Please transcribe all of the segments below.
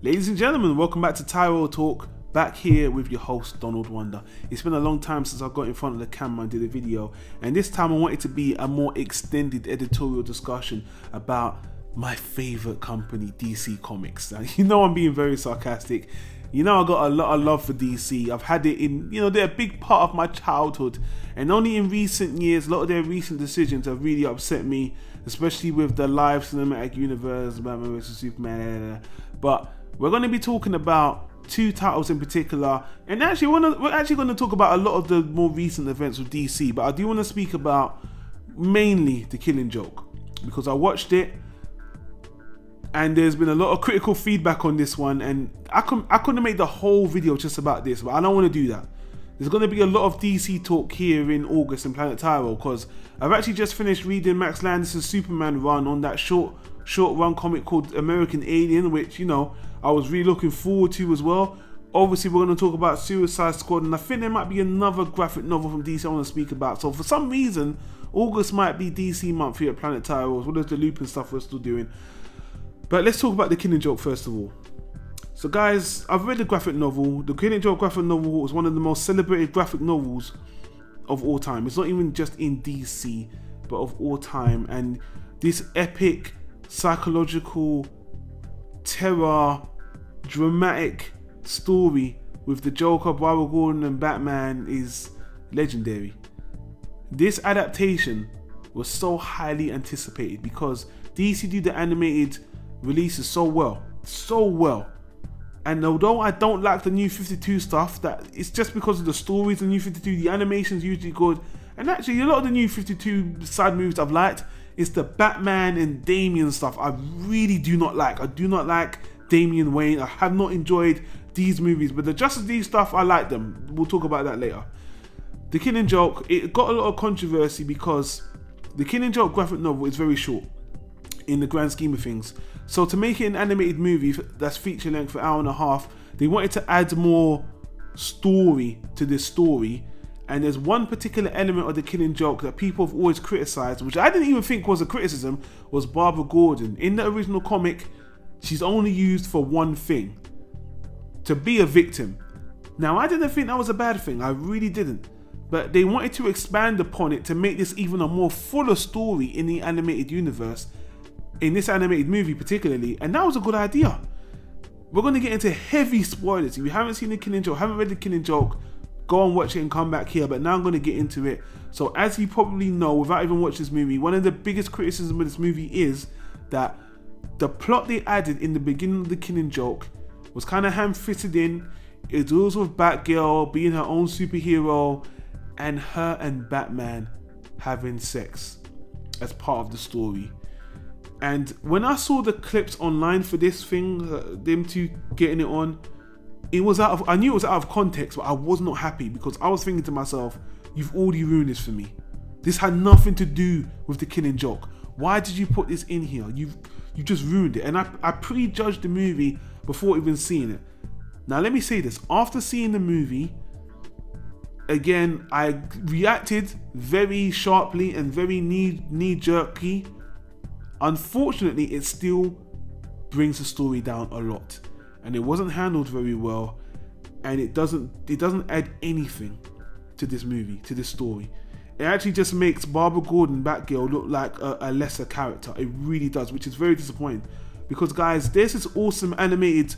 Ladies and gentlemen, welcome back to Tyro Talk, back here with your host Donald Wonder. It's been a long time since I got in front of the camera and did a video, and this time I want it to be a more extended editorial discussion about my favorite company, DC Comics. Now, you know I'm being very sarcastic. You know I got a lot of love for DC. I've had it in, they're a big part of my childhood, and only in recent years, a lot of their recent decisions have really upset me, especially with the live cinematic universe, Batman vs Superman. But we're going to be talking about two titles in particular, and actually we're actually going to talk about a lot of the more recent events with DC, but I do want to speak about mainly The Killing Joke, because I watched it and there's been a lot of critical feedback on this one, and I couldn't have made the whole video just about this, but I don't want to do that. There's going to be a lot of DC talk here in August in Planet Tyro, because I've actually just finished reading Max Landis' Superman run on that short run comic called American Alien, which, I was really looking forward to as well. Obviously, we're going to talk about Suicide Squad, and I think there might be another graphic novel from DC I want to speak about. So for some reason, August might be DC month here at Planet Tyro, as well as the Lupin stuff we're still doing. But let's talk about The Killing Joke first of all. So guys, I've read the graphic novel. The Killing Joke graphic novel was one of the most celebrated graphic novels of all time. It's not even just in DC, but of all time. And this epic, psychological, terror, dramatic story with the Joker, Barbara Gordon and Batman is legendary. This adaptation was so highly anticipated because DC do the animated releases so well. And although I don't like the New 52 stuff, that it's just because of the stories of New 52, the animation's usually good. And actually a lot of the New 52 side movies I've liked. It's the Batman and Damian stuff I really do not like. I do not like Damian Wayne. I have not enjoyed these movies, but the Justice League stuff, I like them. We'll talk about that later. The Killing Joke, it got a lot of controversy because the Killing Joke graphic novel is very short in the grand scheme of things. So to make it an animated movie that's feature length for an hour and a half, they wanted to add more story to this story. And there's one particular element of The Killing Joke that people have always criticized, which I didn't even think was a criticism, was Barbara Gordon. In the original comic, she's only used for one thing: to be a victim. Now, I didn't think that was a bad thing. I really didn't. But they wanted to expand upon it to make this even a more fuller story in the animated universe, in this animated movie particularly, and that was a good idea. We're going to get into heavy spoilers. If you haven't seen The Killing Joke, haven't read The Killing Joke, go and watch it and come back here, but now I'm going to get into it. So as you probably know, without even watching this movie, one of the biggest criticisms of this movie is that the plot they added in the beginning of The Killing Joke was kind of ham-fisted in. It deals with Batgirl being her own superhero and her and Batman having sex as part of the story. And when I saw the clips online for this thing, them two getting it on, I knew it was out of context, but I was not happy because I was thinking to myself, you've already ruined this for me. This had nothing to do with The Killing Joke. Why did you put this in here? You just ruined it. And I prejudged the movie before even seeing it. Now let me say this, after seeing the movie, again, I reacted very sharply and very knee-jerky. Unfortunately, it still brings the story down a lot. And it wasn't handled very well, and it doesn't add anything to this movie, to this story. It actually just makes Barbara Gordon, Batgirl, look like a lesser character. It really does, which is very disappointing. Because guys, there's this awesome animated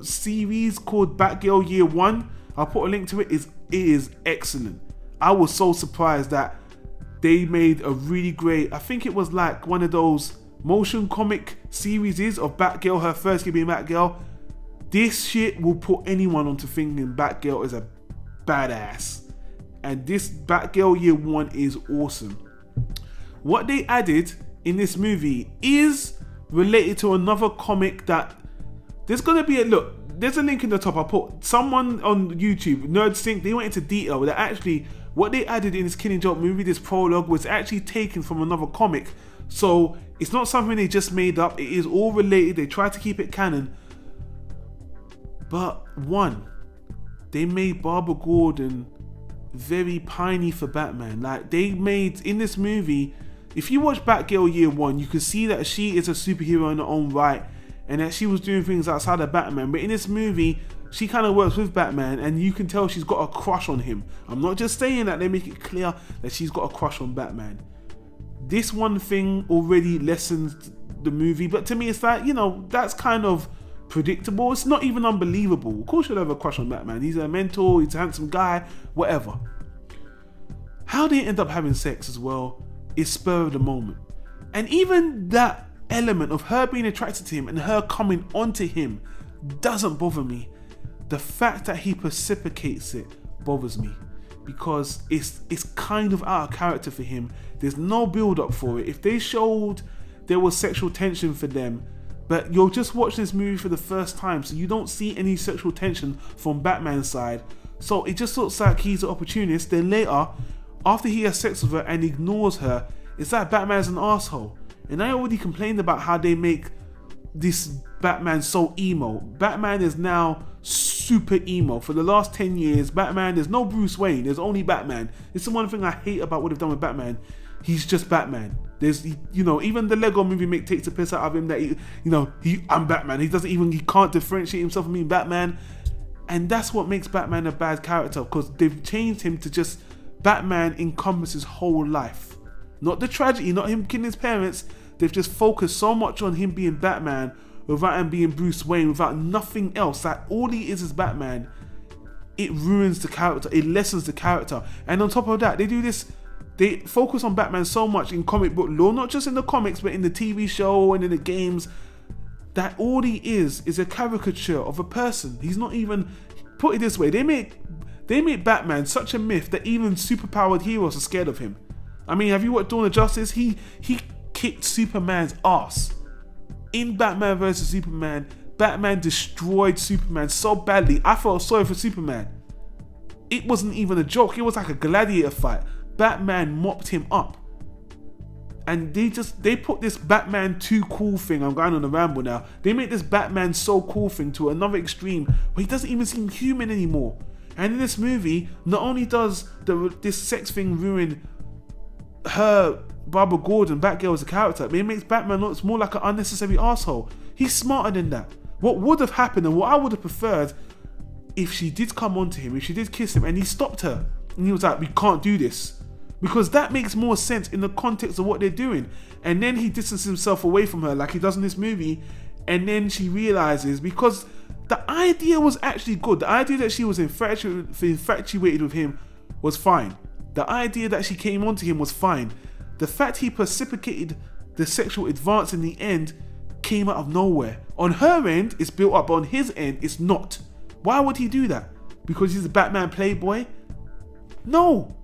series called Batgirl Year One. I'll put a link to it. It is excellent. I was so surprised that they made a really great, I think it was like one of those motion comic series of Batgirl, her first year being Batgirl. This shit will put anyone onto thinking Batgirl is a badass. And this Batgirl Year One is awesome. What they added in this movie is related to another comic that there's gonna be there's a link in the top. I put someone on YouTube, NerdSync, they went into detail that actually what they added in this Killing Joke movie, this prologue, was actually taken from another comic. So it's not something they just made up. It is all related. They tried to keep it canon. But one, they made Barbara Gordon very piney for Batman. Like, they made, in this movie, if you watch Batgirl Year One, you can see that she is a superhero in her own right. and that she was doing things outside of Batman. But in this movie, she kind of works with Batman, and you can tell she's got a crush on him. I'm not just saying that, they make it clear that she's got a crush on Batman. This one thing already lessens the movie, but to me it's like, you know, that's kind of predictable. It's not even unbelievable. Of course you'll have a crush on Batman. He's a mentor, he's a handsome guy, whatever. How they end up having sex as well is spur of the moment. And even that element of her being attracted to him and her coming onto him doesn't bother me. The fact that he precipitates it bothers me, because it's kind of out of character for him. There's no build up for it. If they showed there was sexual tension for them, but you're just watching this movie for the first time, so you don't see any sexual tension from Batman's side, so it just looks like he's an opportunist. Then later, after he has sex with her and ignores her, it's like Batman's an asshole. And I already complained about how they make this Batman so emo. Batman is now super emo. For the last 10 years, Batman, there's no Bruce Wayne, there's only Batman. It's the one thing I hate about what they've done with Batman. He's just Batman. There's, you know, even the Lego movie takes a piss out of him that I'm Batman. He can't differentiate himself from being Batman. And that's what makes Batman a bad character, because they've changed him to just Batman encompasses his whole life. Not the tragedy, not him killing his parents. They've just focused so much on him being Batman without him being Bruce Wayne, without nothing else. That all he is Batman. It ruins the character, it lessens the character. And on top of that, they do this, they focus on Batman so much in comic book lore, not just in the comics, but in the TV show and in the games, that all he is a caricature of a person. He's not even, put it this way, they make Batman such a myth that even superpowered heroes are scared of him. I mean, have you watched Dawn of Justice? He kicked Superman's ass. In Batman vs Superman, Batman destroyed Superman so badly, I felt sorry for Superman. It wasn't even a joke, it was like a gladiator fight. Batman mopped him up. And they put this Batman too cool thing, I'm going on a ramble now, they make this Batman so cool thing to another extreme where he doesn't even seem human anymore. And in this movie, not only does this sex thing ruin her, Barbara Gordon, Batgirl as a character, but it makes Batman look more like an unnecessary asshole. He's smarter than that. What would have happened, and what I would have preferred, if she did come onto him, if she did kiss him and he stopped her and he was like, we can't do this, because that makes more sense in the context of what they're doing. And then he distances himself away from her like he does in this movie, and then she realizes, because the idea was actually good, the idea that she was infatuated with him was fine, the idea that she came onto him was fine. The fact he precipitated the sexual advance in the end came out of nowhere. On her end, it's built up, but on his end, it's not. Why would he do that? Because he's a Batman playboy? No.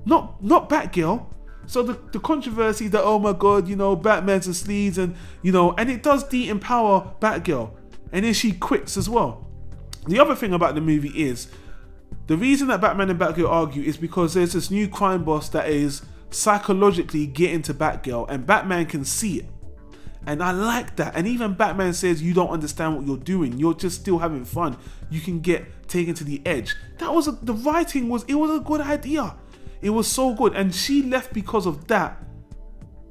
Not Batgirl. So the controversy that, oh my god, you know, Batman's a sleaze, and, you know, and it does de-empower Batgirl. And then she quits as well. The other thing about the movie is, the reason that Batman and Batgirl argue is because there's this new crime boss that is psychologically getting to Batgirl, and Batman can see it. And I like that. And even Batman says, you don't understand what you're doing, you're just still having fun, you can get taken to the edge. The writing was a good idea. It was so good, and she left because of that.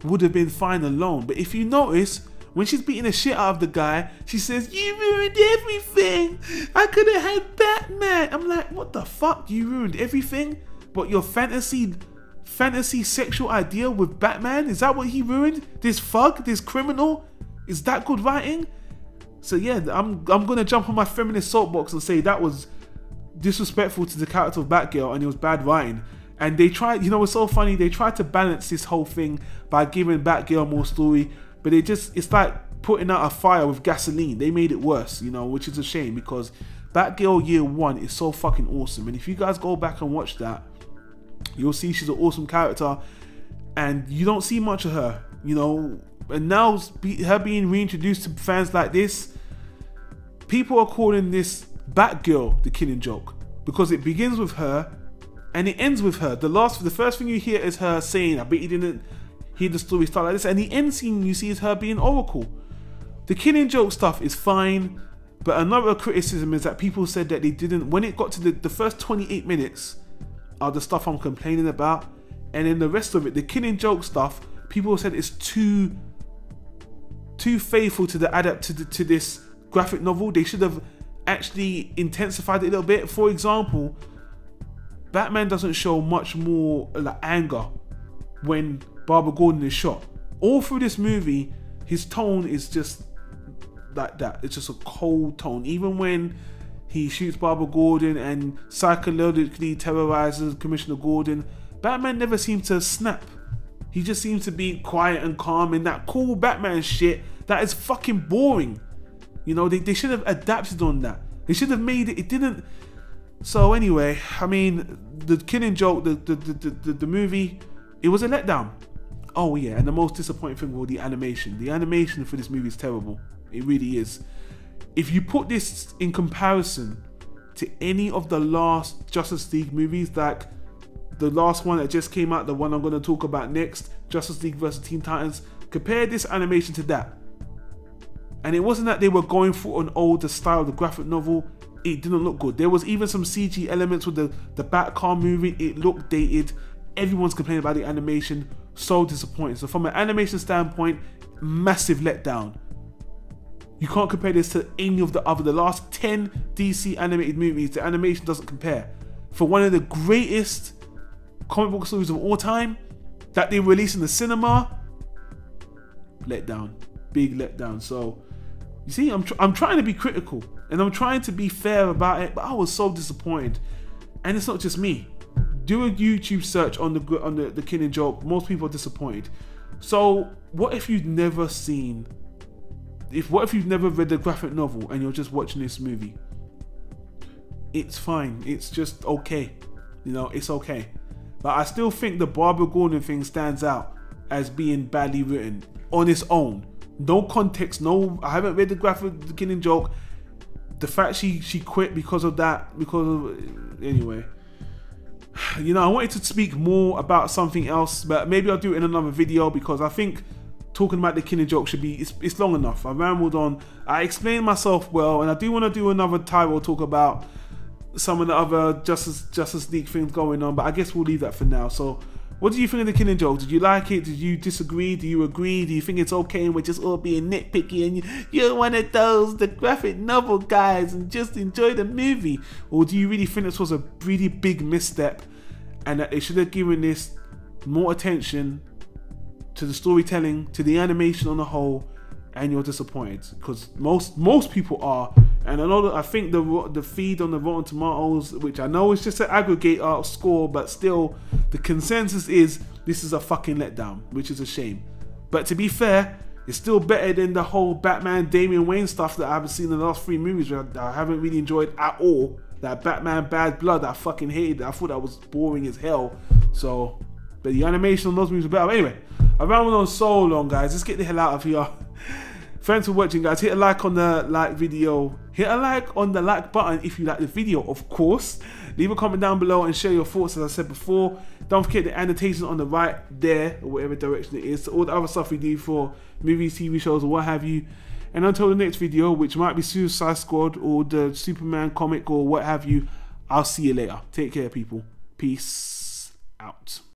Would have been fine alone. But if you notice, when she's beating the shit out of the guy, she says, you ruined everything, I could have had Batman. I'm like, what the fuck? You ruined everything? But your fantasy sexual idea with Batman, is that what he ruined? This thug, this criminal? Is that good writing? So yeah, I'm gonna jump on my feminist soapbox and say that was disrespectful to the character of Batgirl, and it was bad writing. And they tried, you know, it's so funny, they tried to balance this whole thing by giving Batgirl more story, but it's like putting out a fire with gasoline. They made it worse, you know, which is a shame, because Batgirl Year 1 is so fucking awesome. And if you guys go back and watch that, you'll see she's an awesome character, and you don't see much of her, you know. And now her being reintroduced to fans like this, people are calling this Batgirl the Killing Joke, because it begins with her and it ends with her. The first thing you hear is her saying, I bet you didn't hear the story start like this, and the end scene you see is her being Oracle. The Killing Joke stuff is fine, but another criticism is that people said that they didn't, when it got to the first 28 minutes are the stuff I'm complaining about, and then the rest of it, the Killing Joke stuff, people said it's too too faithful to the to this graphic novel. They should have actually intensified it a little bit. For example, Batman doesn't show much more like anger when Barbara Gordon is shot. All through this movie, his tone is just like that. It's just a cold tone. Even when he shoots Barbara Gordon and psychologically terrorizes Commissioner Gordon, Batman never seems to snap. He just seems to be quiet and calm in that cool Batman shit that is fucking boring. You know, they should have adapted on that. They should have made it. It didn't. So anyway, I mean, the Killing Joke, the movie, it was a letdown. Oh yeah, and the most disappointing thing was the animation. The animation for this movie is terrible. It really is. If you put this in comparison to any of the last Justice League movies, like the last one that just came out, the one I'm going to talk about next, Justice League vs Teen Titans, compare this animation to that. And it wasn't that they were going for an older style of the graphic novel. It didn't look good. There was even some CG elements with the Batcar movie. It looked dated. Everyone's complaining about the animation. So disappointing. So from an animation standpoint, massive letdown. You can't compare this to any of the last 10 DC animated movies. The animation doesn't compare. For one of the greatest comic book stories of all time that they released in the cinema, letdown. Big letdown. So you see, I'm trying to be critical and I'm trying to be fair about it, but I was so disappointed. And it's not just me. Do a YouTube search on the Killing Joke. Most people are disappointed. So what if you've never seen, what if you've never read the graphic novel and you're just watching this movie? It's fine. It's just okay. You know, it's okay. But I still think the Barbara Gordon thing stands out as being badly written on its own. No context, no, I haven't read the Killing Joke. The fact she quit because of that, anyway. You know, I wanted to speak more about something else, but maybe I'll do it in another video, because I think talking about the Killing Joke should be, it's long enough. I rambled on, I explained myself well, and I do want to do another Tyro talk about some of the other Justice League things going on, but I guess we'll leave that for now. So what did you think of the Killing Joke? Did you like it? Did you disagree? Do you agree? Do you think it's okay and we're just all being nitpicky and you're one of those, the graphic novel guys, and just enjoy the movie? Or do you really think this was a really big misstep and that they should have given this more attention to the storytelling, to the animation on the whole, and you're disappointed? Because most people are. And I know that, I think the feed on the Rotten Tomatoes, which I know is just an aggregator score, but still the consensus is this is a fucking letdown, which is a shame. But to be fair, it's still better than the whole Batman Damian Wayne stuff that I haven't seen in the last 3 movies that I haven't really enjoyed at all. That Batman Bad Blood, I fucking hated. I thought that was boring as hell. So, but the animation on those movies are better. But anyway, I rambled on so long, guys. Let's get the hell out of here. Thanks for watching, guys. Hit a like on the video. Hit a like on the like button if you like the video, of course. Leave a comment down below and share your thoughts, as I said before. Don't forget the annotation on the right there, or whatever direction it is. So all the other stuff we do for movies, TV shows, or what have you. And until the next video, which might be Suicide Squad or the Superman comic or what have you, I'll see you later. Take care, people. Peace out.